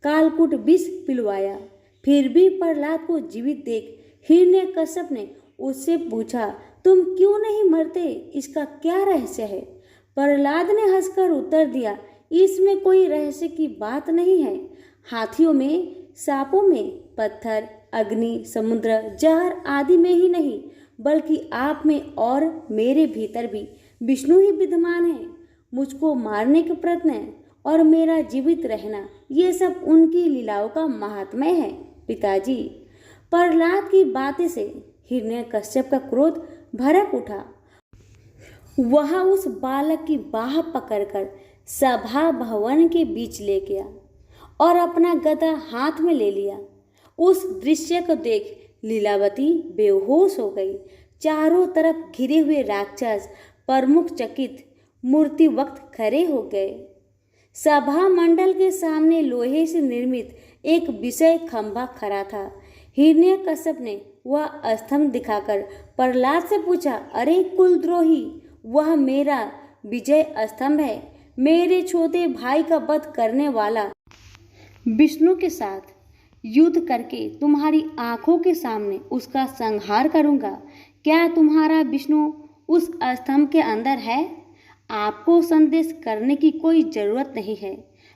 कालकूट विष पिलवाया। फिर भी प्रहलाद को जीवित देख हिरण्यकश्यप ने उससे पूछा, तुम क्यों नहीं मरते? इसका क्या रहस्य है? प्रहलाद ने हंसकर उत्तर दिया, इसमें कोई रहस्य की बात नहीं है। हाथियों में, सांपों में, पत्थर, अग्नि, समुद्र, जहर आदि में ही नहीं, बल्कि आप में और मेरे भीतर भी विष्णु ही विद्यमान है। मुझको मारने के प्रयत्न और मेरा जीवित रहना, ये सब उनकी लीलाओं का महात्म्य है पिताजी। प्रहलाद की बातें से हिरण्यकश्यप का क्रोध भड़क उठा। वह उस बालक की बाह पकड़कर सभा भवन के बीच ले गया और अपना गदा हाथ में ले लिया। उस दृश्य को देख लीलावती बेहोश हो गई। चारों तरफ घिरे हुए राक्षस प्रमुख चकित मूर्ति वक्त खड़े हो गए। सभा मंडल के सामने लोहे से निर्मित एक विषय खंभा खड़ा था। हिरण्यकश्यप ने वह स्तंभ दिखाकर प्रहलाद से पूछा, अरे कुलद्रोही, वह मेरा विजय स्तंभ है। मेरे छोटे भाई का वध करने वाला विष्णु के साथ युद्ध करके तुम्हारी आंखों के सामने उसका संहार करूंगा। क्या तुम्हारा विष्णु उस स्तंभ के अंदर है? आपको संदेश करने की कोई जरूरत नहीं है,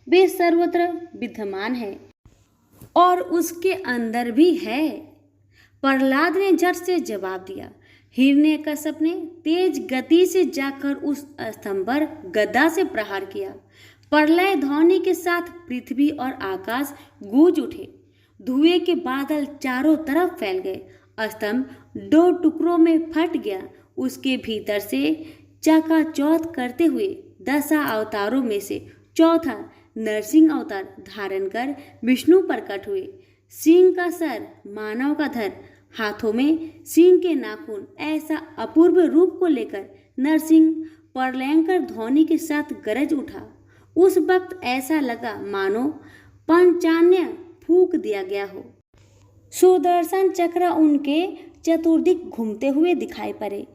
वे सर्वत्र विद्यमान है और उसके अंदर भी है। प्रहलाद ने झट से जवाब दिया। हिरण्यकश्यप ने तेज गति से जाकर उस स्तंभ पर गदा से प्रहार किया। प्रलय ध्वनि के साथ पृथ्वी और आकाश गूंज उठे। धुएं के बादल चारों तरफ फैल गए। स्तंभ 2 टुकड़ों में फट गया। उसके भीतर से चकाचौंध करते हुए 10 अवतारों में से चौथा नरसिंह अवतार धारण कर विष्णु प्रकट हुए। सिंह का सर, मानव का धड़, हाथों में सिंह के नाखून, ऐसा अपूर्व रूप को लेकर नरसिंह प्रलयंकर ध्वनि के साथ गरज उठा। उस वक्त ऐसा लगा मानो पंचान्य फूंक दिया गया हो। सुदर्शन चक्र उनके चतुर्दिक घूमते हुए दिखाई पड़े।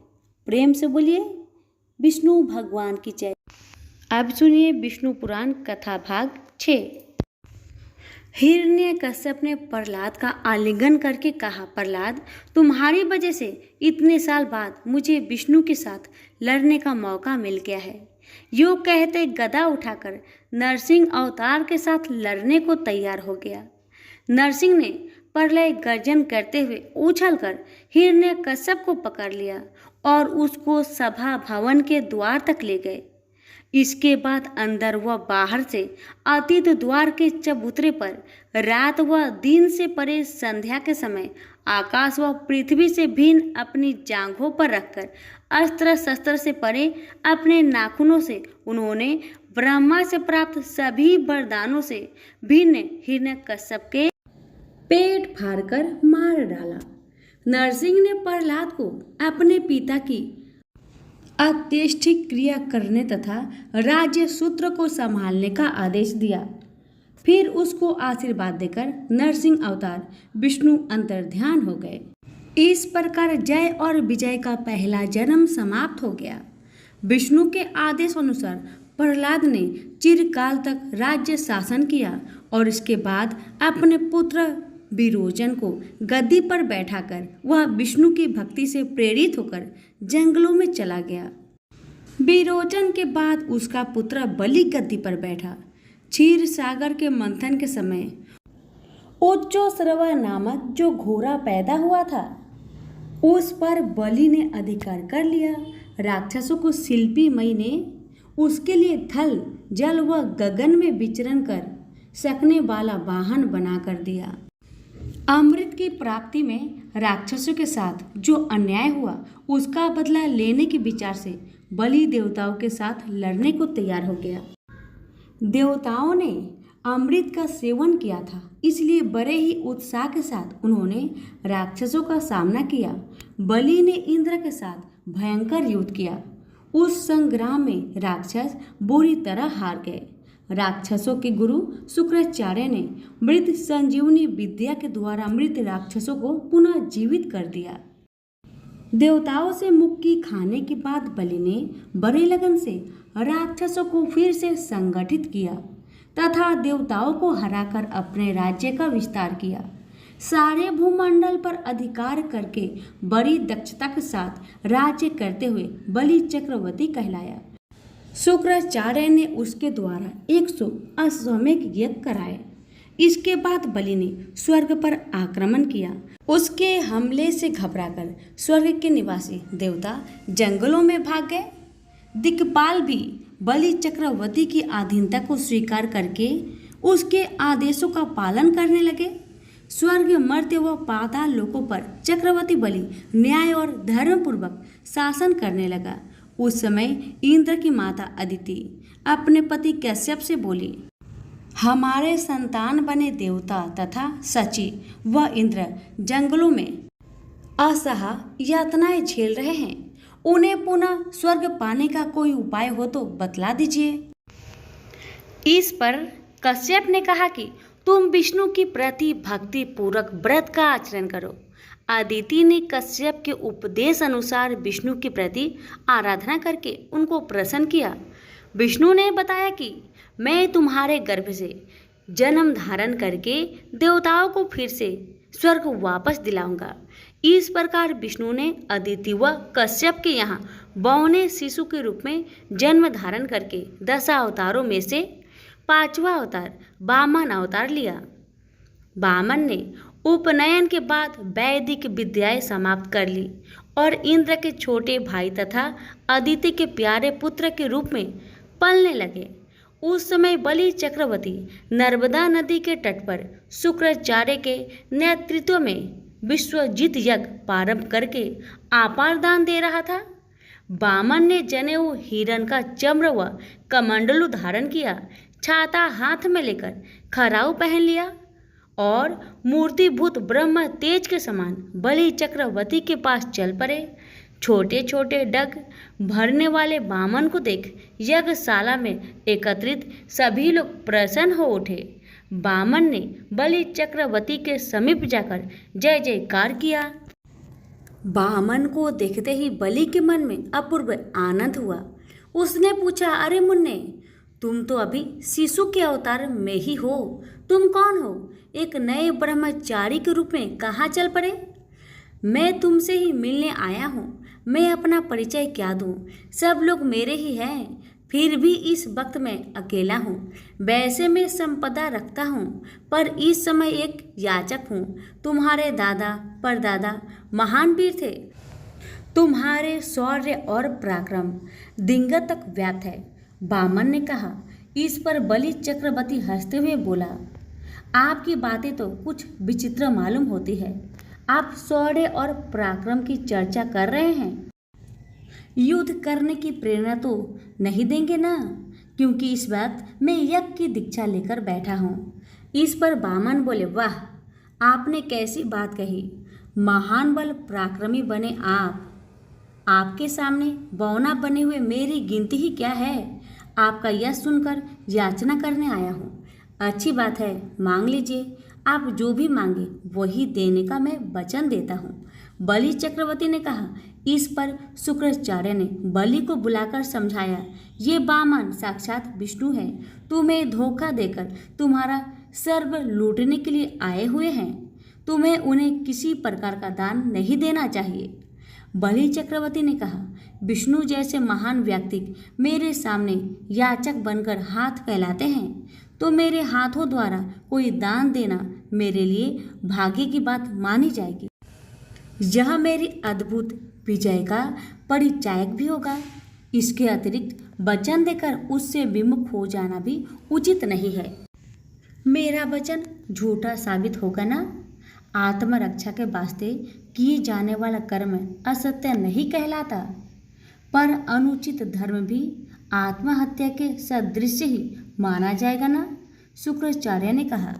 प्रेम से बोलिए विष्णु भगवान की जय। अब सुनिए विष्णु पुराण कथा भाग 6। हिरण्यकश्यप ने प्रहलाद का आलिंगन करके कहा, प्रहलाद, तुम्हारी वजह से इतने साल बाद मुझे विष्णु के साथ लड़ने का मौका मिल गया है। यूँ कहते गदा उठाकर नरसिंह अवतार के साथ लड़ने को तैयार हो गया। नरसिंह ने प्रलय गर्जन करते हुए उछलकर हिरण्यकश्यप को पकड़ लिया और उसको सभा भवन के द्वार तक ले गए। इसके बाद अंदर व बाहर से अतीत द्वार के चबूतरे पर रात व दिन से परे संध्या के समय आकाश व पृथ्वी से भिन्न अपनी जांघों पर रखकर अस्त्र शस्त्र से परे अपने नाखूनों से उन्होंने ब्रह्मा से प्राप्त सभी वरदानों से भिन्न हिरण्यकश्यप के पेट फाड़कर मार डाला। नरसिंह ने प्रहलाद को अपने पिता की अत्येष्टिक क्रिया करने तथा राज्य सूत्र को संभालने का आदेश दिया। फिर उसको आशीर्वाद देकर नरसिंह अवतार विष्णु अंतर्ध्यान हो गए। इस प्रकार जय और विजय का पहला जन्म समाप्त हो गया। विष्णु के आदेश अनुसार प्रहलाद ने चिरकाल तक राज्य शासन किया और इसके बाद अपने पुत्र विरोचन को गद्दी पर बैठाकर वह विष्णु की भक्ति से प्रेरित होकर जंगलों में चला गया। विरोचन के बाद उसका पुत्र बलि गद्दी पर बैठा। क्षीर सागर के मंथन के समय उच्चोश्रवा नामक जो घोड़ा पैदा हुआ था उस पर बलि ने अधिकार कर लिया। राक्षसों को शिल्पी मई ने उसके लिए थल, जल व गगन में विचरण कर सकने वाला वाहन बना कर दिया। अमृत की प्राप्ति में राक्षसों के साथ जो अन्याय हुआ उसका बदला लेने के विचार से बलि देवताओं के साथ लड़ने को तैयार हो गया। देवताओं ने अमृत का सेवन किया था, इसलिए बड़े ही उत्साह के साथ उन्होंने राक्षसों का सामना किया। बलि ने इंद्र के साथ भयंकर युद्ध किया। उस संग्राम में राक्षस बुरी तरह हार गए। राक्षसों के गुरु शुक्राचार्य ने मृत संजीवनी विद्या के द्वारा मृत राक्षसों को पुनः जीवित कर दिया। देवताओं से मुक्ति खाने के बाद बलि ने बड़े लगन से राक्षसों को फिर से संगठित किया तथा देवताओं को हराकर अपने राज्य का विस्तार किया। सारे भूमंडल पर अधिकार करके बड़ी दक्षता के साथ राज्य करते हुए बलि चक्रवर्ती कहलाया। शुक्राचार्य ने उसके द्वारा 100 अश्वमेध यज्ञ कराए। इसके बाद बलि ने स्वर्ग पर आक्रमण किया। उसके हमले से घबराकर स्वर्ग के निवासी देवता जंगलों में भाग गए। दिक्पाल भी बलि चक्रवर्ती की अधीनता को स्वीकार करके उसके आदेशों का पालन करने लगे। स्वर्ग मर्त्य व पाताल लोकों पर चक्रवर्ती बलि न्याय और धर्मपूर्वक शासन करने लगा। उस समय इंद्र की माता अदिति अपने पति कश्यप से बोली, हमारे संतान बने देवता तथा शची व इंद्र जंगलों में असह यातनाएं झेल रहे हैं। उन्हें पुनः स्वर्ग पाने का कोई उपाय हो तो बतला दीजिए। इस पर कश्यप ने कहा कि तुम विष्णु की प्रति भक्ति पूर्वक व्रत का आचरण करो। अदिति ने कश्यप के उपदेश अनुसार विष्णु के प्रति आराधना करके उनको प्रसन्न किया। विष्णु ने बताया कि मैं तुम्हारे गर्भ से जन्म धारण करके देवताओं को फिर से स्वर्ग वापस दिलाऊंगा। इस प्रकार विष्णु ने अदिति व कश्यप के यहाँ बौने शिशु के रूप में जन्म धारण करके 10 अवतारों में से 5वां अवतार वामन अवतार लिया। वामन ने उपनयन के बाद वैदिक विद्याएं समाप्त कर ली और इंद्र के छोटे भाई तथा अदिति के प्यारे पुत्र के रूप में पलने लगे। उस समय बलि चक्रवर्ती नर्मदा नदी के तट पर शुक्राचार्य के नेतृत्व में विश्वजित यज्ञ प्रारंभ करके आपार दान दे रहा था। वामन ने जनेऊ, हिरण का चम्र व कमंडलू धारण किया, छाता हाथ में लेकर खराऊ पहन लिया और मूर्तिभूत ब्रह्म तेज के समान बलि चक्रवर्ती के पास चल पड़े। छोटे छोटे डग भरने वाले वामन को देख यज्ञशाला में एकत्रित सभी लोग प्रसन्न हो उठे। वामन ने बलि चक्रवर्ती के समीप जाकर जय जयकार किया। वामन को देखते ही बलि के मन में अपूर्व आनंद हुआ। उसने पूछा, अरे मुन्ने, तुम तो अभी शिशु के अवतार में ही हो। तुम कौन हो? एक नए ब्रह्मचारी के रूप में कहाँ चल पड़े? मैं तुमसे ही मिलने आया हूँ। मैं अपना परिचय क्या दूँ? सब लोग मेरे ही हैं। फिर भी इस वक्त मैं अकेला हूँ। वैसे मैं संपदा रखता हूँ, पर इस समय एक याचक हूँ। तुम्हारे दादा परदादा महान वीर थे। तुम्हारे शौर्य और पराक्रम दिंगत तक व्याप्त है। वामन ने कहा। इस पर बलि चक्रवर्ती हंसते हुए बोला, आपकी बातें तो कुछ विचित्र मालूम होती है। आप शौर्य और पराक्रम की चर्चा कर रहे हैं, युद्ध करने की प्रेरणा तो नहीं देंगे ना? क्योंकि इस वक्त मैं यज्ञ की दीक्षा लेकर बैठा हूँ। इस पर वामन बोले, वाह, आपने कैसी बात कही। महान बल पराक्रमी बने आप। आपके सामने बौना बने हुए मेरी गिनती ही क्या है। आपका यह सुनकर याचना करने आया हूँ। अच्छी बात है, मांग लीजिए। आप जो भी मांगे वही देने का मैं वचन देता हूँ। बलि चक्रवर्ती ने कहा। इस पर शुक्राचार्य ने बलि को बुलाकर समझाया, ये वामन साक्षात विष्णु है। तुम्हें धोखा देकर तुम्हारा सर्व लूटने के लिए आए हुए हैं। तुम्हें उन्हें किसी प्रकार का दान नहीं देना चाहिए। बलि चक्रवर्ती ने कहा, विष्णु जैसे महान व्यक्ति मेरे सामने याचक बनकर हाथ फैलाते हैं तो मेरे हाथों द्वारा कोई दान देना मेरे लिए भाग्य की बात मानी जाएगी। यह मेरी अद्भुत विजय का परिचायक भी होगा। इसके अतिरिक्त वचन देकर उससे विमुख हो जाना भी उचित नहीं है। मेरा वचन झूठा साबित होगा ना? आत्मरक्षा के वास्ते किए जाने वाला कर्म असत्य नहीं कहलाता, पर अनुचित धर्म भी आत्महत्या के सदृश ही माना जाएगा ना? शुक्राचार्य ने कहा।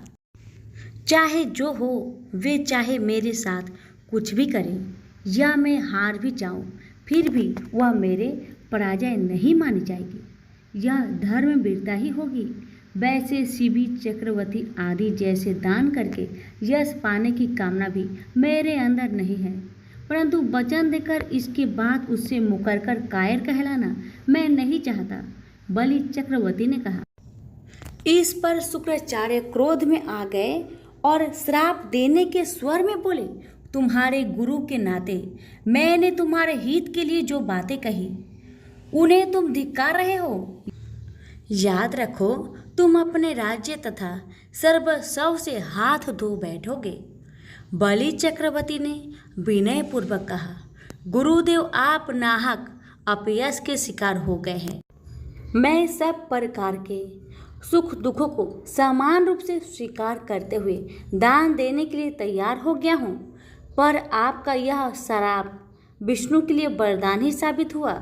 चाहे जो हो, वे चाहे मेरे साथ कुछ भी करें या मैं हार भी जाऊं, फिर भी वह मेरे पराजय नहीं मानी जाएगी। यह धर्म वीरता ही होगी। वैसे शिवी चक्रवर्ती आदि जैसे दान करके यश पाने की कामना भी मेरे अंदर नहीं है, परंतु वचन देकर इसके बाद उससे मुकर कर कायर कहलाना मैं नहीं चाहता, बलि चक्रवर्ती ने कहा। इस पर शुक्राचार्य क्रोध में आ गए और श्राप देने के स्वर में बोले, तुम्हारे गुरु के नाते मैंने तुम्हारे हित के लिए जो बातें कही उन्हें तुम धिक्कार रहे हो। याद रखो, तुम अपने राज्य तथा सर्वस्व से हाथ धो बैठोगे। बलि चक्रवर्ती ने विनय पूर्वक कहा, गुरुदेव, आप नाहक अपयश के शिकार हो गए हैं। मैं सब प्रकार के सुख दुखों को समान रूप से स्वीकार करते हुए दान देने के लिए तैयार हो गया हूँ, पर आपका यह श्राप विष्णु के लिए वरदान ही साबित हुआ,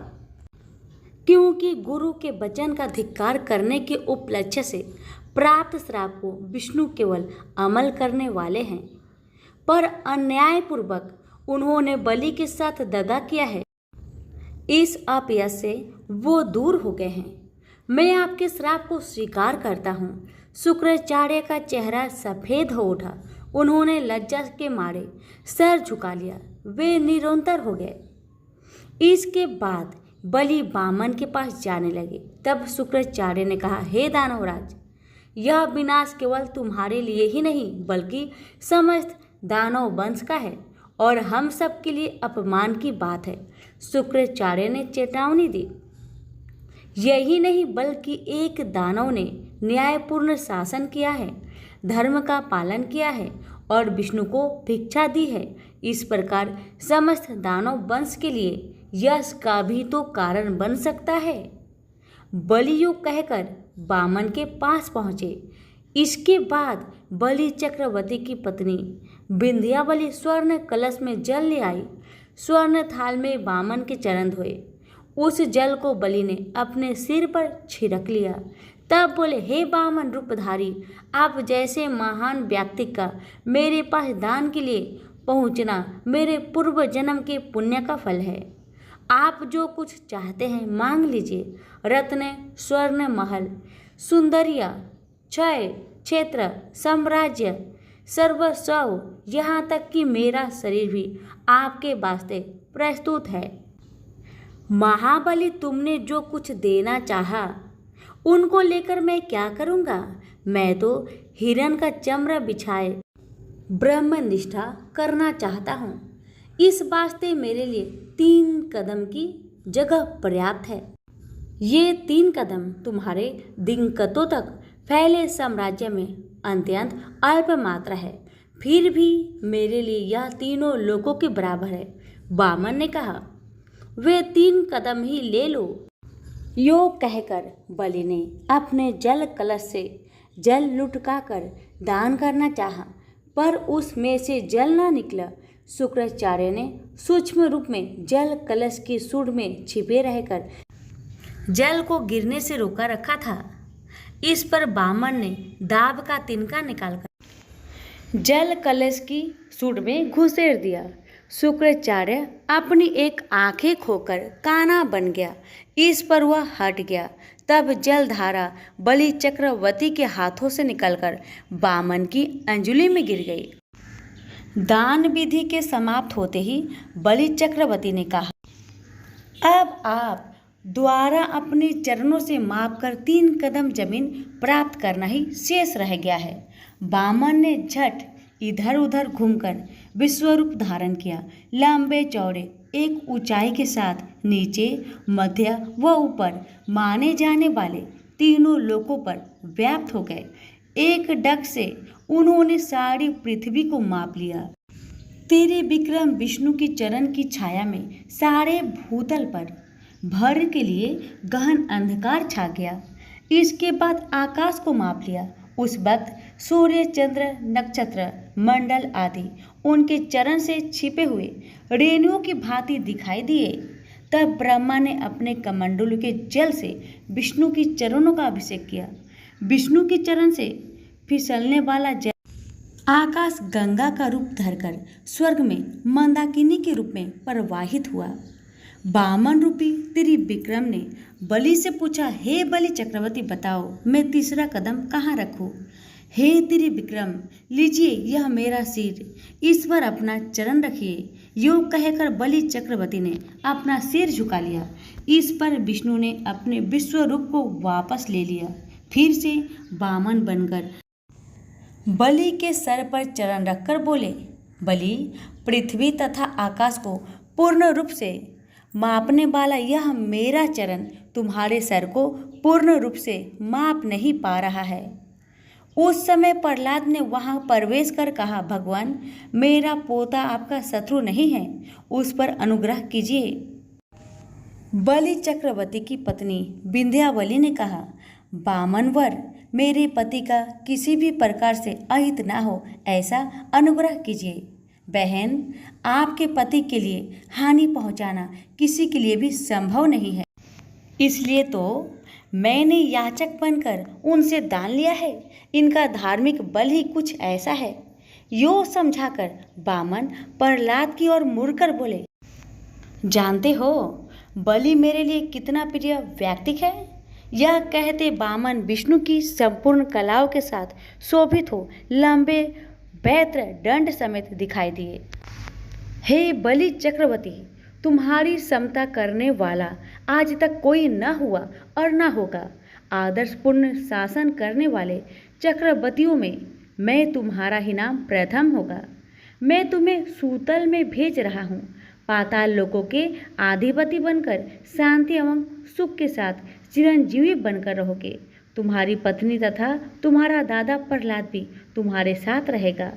क्योंकि गुरु के वचन का धिक्कार करने के उपलक्ष्य से प्राप्त श्राप को विष्णु केवल अमल करने वाले हैं, पर अन्यायपूर्वक उन्होंने बलि के साथ दगा किया है। इस अपयश से वो दूर हो गए हैं। मैं आपके श्राप को स्वीकार करता हूँ। शुक्राचार्य का चेहरा सफ़ेद हो उठा। उन्होंने लज्जा के मारे सर झुका लिया। वे निरंतर हो गए। इसके बाद बलि वामन के पास जाने लगे। तब शुक्राचार्य ने कहा, हे दानवराज, यह विनाश केवल तुम्हारे लिए ही नहीं बल्कि समस्त दानव वंश का है और हम सब के लिए अपमान की बात है। शुक्राचार्य ने चेतावनी दी। यही नहीं बल्कि एक दानव ने न्यायपूर्ण शासन किया है, धर्म का पालन किया है और विष्णु को भिक्षा दी है। इस प्रकार समस्त दानव वंश के लिए यश का भी तो कारण बन सकता है। बलि कहकर वामन के पास पहुँचे। इसके बाद बलि चक्रवर्ती की पत्नी विंध्यावली स्वर्ण कलश में जल ले आई। स्वर्ण थाल में वामन के चरण धोए। उस जल को बलि ने अपने सिर पर छिड़क लिया। तब बोले, हे वामन रूपधारी, आप जैसे महान व्यक्ति का मेरे पास दान के लिए पहुंचना मेरे पूर्व जन्म के पुण्य का फल है। आप जो कुछ चाहते हैं मांग लीजिए। रत्न, स्वर्ण महल, सुंदरिया, क्षय क्षेत्र, साम्राज्य, सर्वस्व, यहाँ तक कि मेरा शरीर भी आपके वास्ते प्रस्तुत है। महाबली, तुमने जो कुछ देना चाहा उनको लेकर मैं क्या करूँगा? मैं तो हिरण का चमड़ा बिछाए ब्रह्मनिष्ठा करना चाहता हूँ। इस वास्ते मेरे लिए 3 कदम की जगह पर्याप्त है। ये 3 कदम तुम्हारे दिक्कतों तक फैले साम्राज्य में अत्यंत अल्प मात्रा है, फिर भी मेरे लिए यह तीनों लोगों के बराबर है। वामन ने कहा, वे 3 कदम ही ले लो। यो कहकर बलि ने अपने जल कलश से जल लुटकाकर दान करना चाहा, पर उसमें से जल न निकला। शुक्राचार्य ने सूक्ष्म रूप में जल कलश की सूंड में छिपे रहकर जल को गिरने से रोका रखा था। इस पर वामन ने दाब का तिनका निकालकर जल कलश की सूंड में घुसेड़ दिया। शुक्राचार्य अपनी एक आंखें खोकर काना बन गया। इस पर वह हट गया। तब जलधारा बलि चक्रवर्ती के हाथों से निकलकर वामन की अंजलि में गिर गई। दान विधि के समाप्त होते ही बलि चक्रवर्ती ने कहा, अब आप द्वारा अपने चरणों से मापकर 3 कदम जमीन प्राप्त करना ही शेष रह गया है। वामन ने झट इधर उधर घूमकर विश्वरूप धारण किया। लंबे चौड़े एक ऊंचाई के साथ नीचे, मध्य व ऊपर माने जाने वाले तीनों लोकों पर व्याप्त हो गए। एक डग से उन्होंने सारी पृथ्वी को माप लिया। तेरे विक्रम विष्णु की चरण की छाया में सारे भूतल पर भर के लिए गहन अंधकार छा गया। इसके बाद आकाश को माप लिया। उस वक्त सूर्य, चंद्र, नक्षत्र मंडल आदि उनके चरण से छिपे हुए रेणुओं की भांति दिखाई दिए। तब ब्रह्मा ने अपने कमंडलू के जल से विष्णु की चरणों का अभिषेक किया। विष्णु के चरण से फिसलने वाला जल आकाश गंगा का रूप धरकर स्वर्ग में मंदाकिनी के रूप में प्रवाहित हुआ। वामन रूपी त्रिविक्रम ने बलि से पूछा, हे बलि चक्रवर्ती, बताओ मैं तीसरा कदम कहाँ रखूं? हे त्रिविक्रम, लीजिए यह मेरा सिर, इस पर अपना चरण रखिए। यो कहकर बलि चक्रवर्ती ने अपना सिर झुका लिया। इस पर विष्णु ने अपने विश्व रूप को वापस ले लिया। फिर से वामन बनकर बलि के सर पर चरण रखकर बोले, बलि, पृथ्वी तथा आकाश को पूर्ण रूप से मापने वाला यह मेरा चरण तुम्हारे सर को पूर्ण रूप से माप नहीं पा रहा है। उस समय प्रहलाद ने वहां प्रवेश कर कहा, भगवान, मेरा पोता आपका शत्रु नहीं है, उस पर अनुग्रह कीजिए। बलि चक्रवर्ती की पत्नी विंध्यावली ने कहा, बामनवर, मेरे पति का किसी भी प्रकार से अहित ना हो ऐसा अनुग्रह कीजिए। बहन, आपके पति के लिए हानि पहुंचाना किसी के लिए भी संभव नहीं है, इसलिए तो मैंने याचक बनकर उनसे दान लिया है। इनका धार्मिक बल ही कुछ ऐसा है। यो समझाकर बामन प्रहलाद की ओर मुड़कर बोले, जानते हो बलि मेरे लिए कितना प्रिय व्यक्ति है। यह कहते बामन विष्णु की संपूर्ण कलाओं के साथ शोभित हो लंबे वैत्र दंड समेत दिखाई दिए। हे बलि चक्रवर्ती, तुम्हारी समता करने वाला आज तक कोई न हुआ और न होगा। आदर्शपूर्ण शासन करने वाले चक्रवर्तियों में मैं तुम्हारा ही नाम प्रथम होगा। मैं तुम्हें सूतल में भेज रहा हूँ। पाताल लोकों के अधिपति बनकर शांति एवं सुख के साथ चिरंजीवी बनकर रहोगे। तुम्हारी पत्नी तथा तुम्हारा दादा प्रहलाद भी तुम्हारे साथ रहेगा।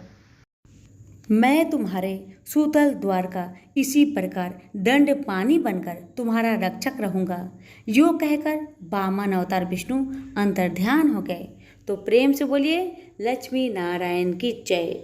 मैं तुम्हारे सूतल द्वार का इसी प्रकार दंड पानी बनकर तुम्हारा रक्षक रहूंगा। यो कहकर वामन अवतार विष्णु अंतर्ध्यान हो गए। तो प्रेम से बोलिए लक्ष्मी नारायण की जय।